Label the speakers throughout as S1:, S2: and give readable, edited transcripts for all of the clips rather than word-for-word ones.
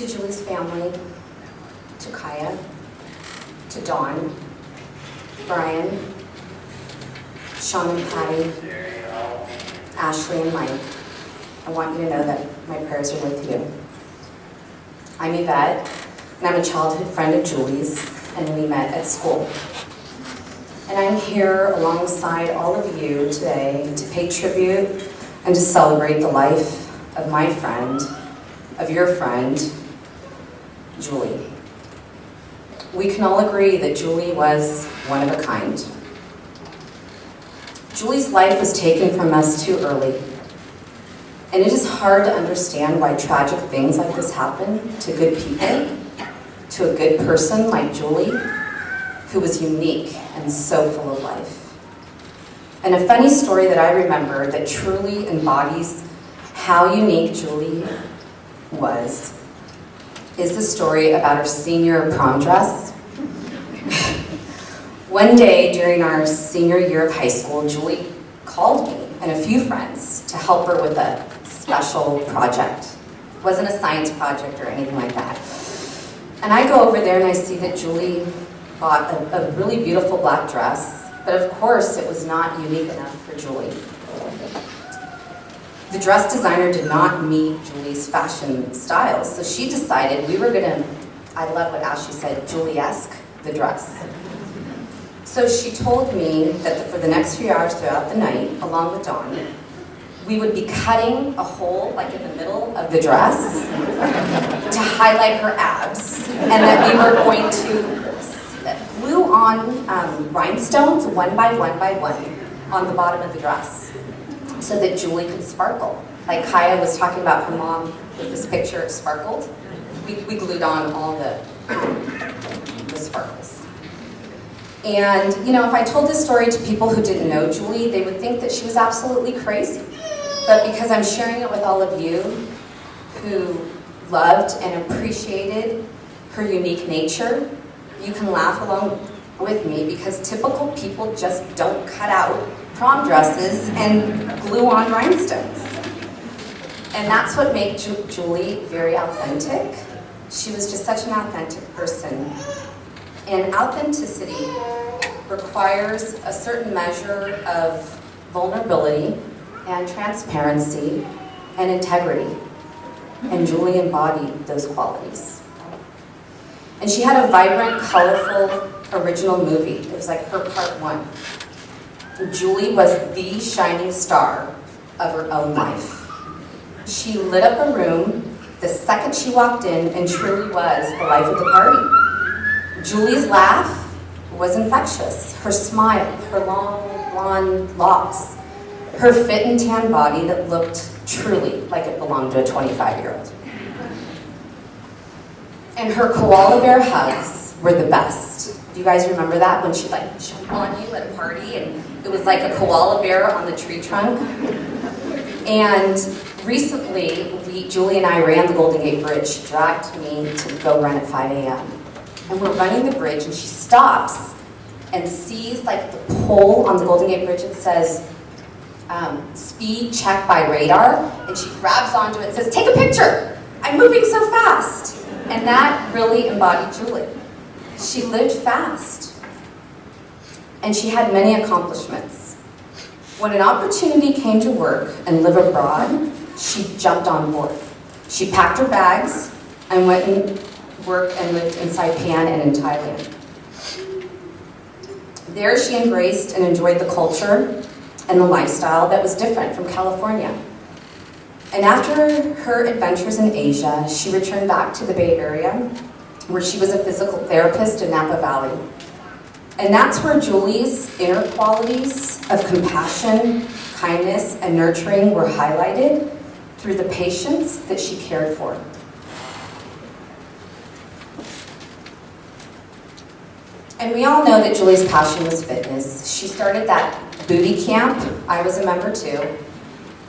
S1: To Julie's family, to Kaya, to Dawn, Brian, Sean and Patty, Ashley and Mike, I want you to know that my prayers are with you. I'm Yvette, and I'm a childhood friend of Julie's, and we met at school. And I'm here alongside all of you today to pay tribute and to celebrate the life of my friend, of your friend, Julie. We can all agree that Julie was one of a kind. Julie's life was taken from us too early, and it is hard to understand why tragic things like this happen to good people, to a good person like Julie, who was unique and so full of life. And a funny story that I remember that truly embodies how unique Julie was is the story about her senior prom dress. One day during our senior year of high school, Julie called me and a few friends to help her with a special project. It wasn't a science project or anything like that. And I go over there and I see that Julie bought a really beautiful black dress, but of course it was not unique enough for Julie. The dress designer did not meet Julie's fashion styles, so she decided we were gonna, I love what Ashley said, Julie-esque the dress. So she told me that for the next few hours throughout the night, along with Dawn, we would be cutting a hole like in the middle of the dress to highlight her abs, and that we were going to glue on rhinestones one by one on the bottom of the dress so that Julie could sparkle. Like Kaya was talking about her mom with this picture, it sparkled. We glued on all the sparkles. And, you know, if I told this story to people who didn't know Julie, they would think that she was absolutely crazy. But because I'm sharing it with all of you who loved and appreciated her unique nature, you can laugh along with me because typical people just don't cut out prom dresses and glue on rhinestones. And that's what made Julie very authentic. She was just such an authentic person. And authenticity requires a certain measure of vulnerability and transparency and integrity. And Julie embodied those qualities. And she had a vibrant, colorful, original movie. It was like her part one. Julie was the shining star of her own life. She lit up a room the second she walked in and truly was the life of the party. Julie's laugh was infectious. Her smile, her long blonde locks, her fit and tan body that looked truly like it belonged to a 25-year-old. And her koala bear hugs were the best. Do you guys remember that? When she'd like jump on you at a party and it was like a koala bear on the tree trunk? And recently, Julie and I ran the Golden Gate Bridge. She dragged me to go run at 5 a.m. And we're running the bridge and she stops and sees like the pole on the Golden Gate Bridge that says, speed check by radar. And she grabs onto it and says, take a picture. I'm moving so fast. And that really embodied Julie. She lived fast. And she had many accomplishments. When an opportunity came to work and live abroad, she jumped on board. She packed her bags and went and worked and lived in Saipan and in Thailand. There she embraced and enjoyed the culture and the lifestyle that was different from California. And after her adventures in Asia, she returned back to the Bay Area, where she was a physical therapist in Napa Valley. And that's where Julie's inner qualities of compassion, kindness, and nurturing were highlighted through the patients that she cared for. And we all know that Julie's passion was fitness. She started that booty camp. I was a member too.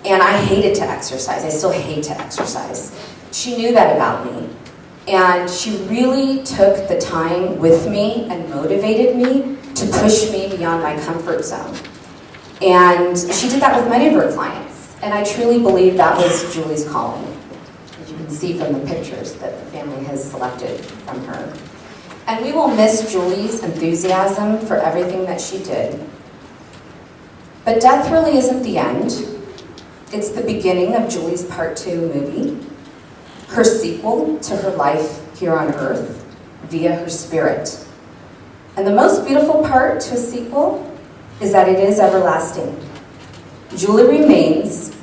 S1: And I hated to exercise. I still hate to exercise. She knew that about me. And she really took the time with me and motivated me to push me beyond my comfort zone. And she did that with many of her clients. And I truly believe that was Julie's calling. As you can see from the pictures that the family has selected from her. And we will miss Julie's enthusiasm for everything that she did. But death really isn't the end. It's the beginning of Julie's Part 2 movie, her sequel to her life here on Earth via her spirit. And the most beautiful part to a sequel is that it is everlasting. Julie remains,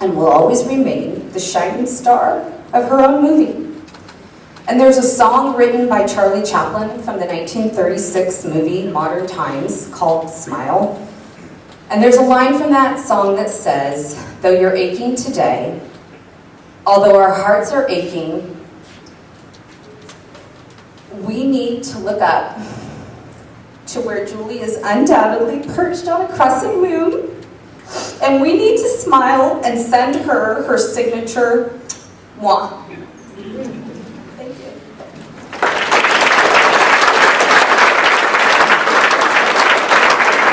S1: and will always remain, the shining star of her own movie. And there's a song written by Charlie Chaplin from the 1936 movie Modern Times called Smile. And there's a line from that song that says, though you're aching today, although our hearts are aching, we need to look up to where Julie is undoubtedly perched on a crescent moon, and we need to smile and send her her signature mwah.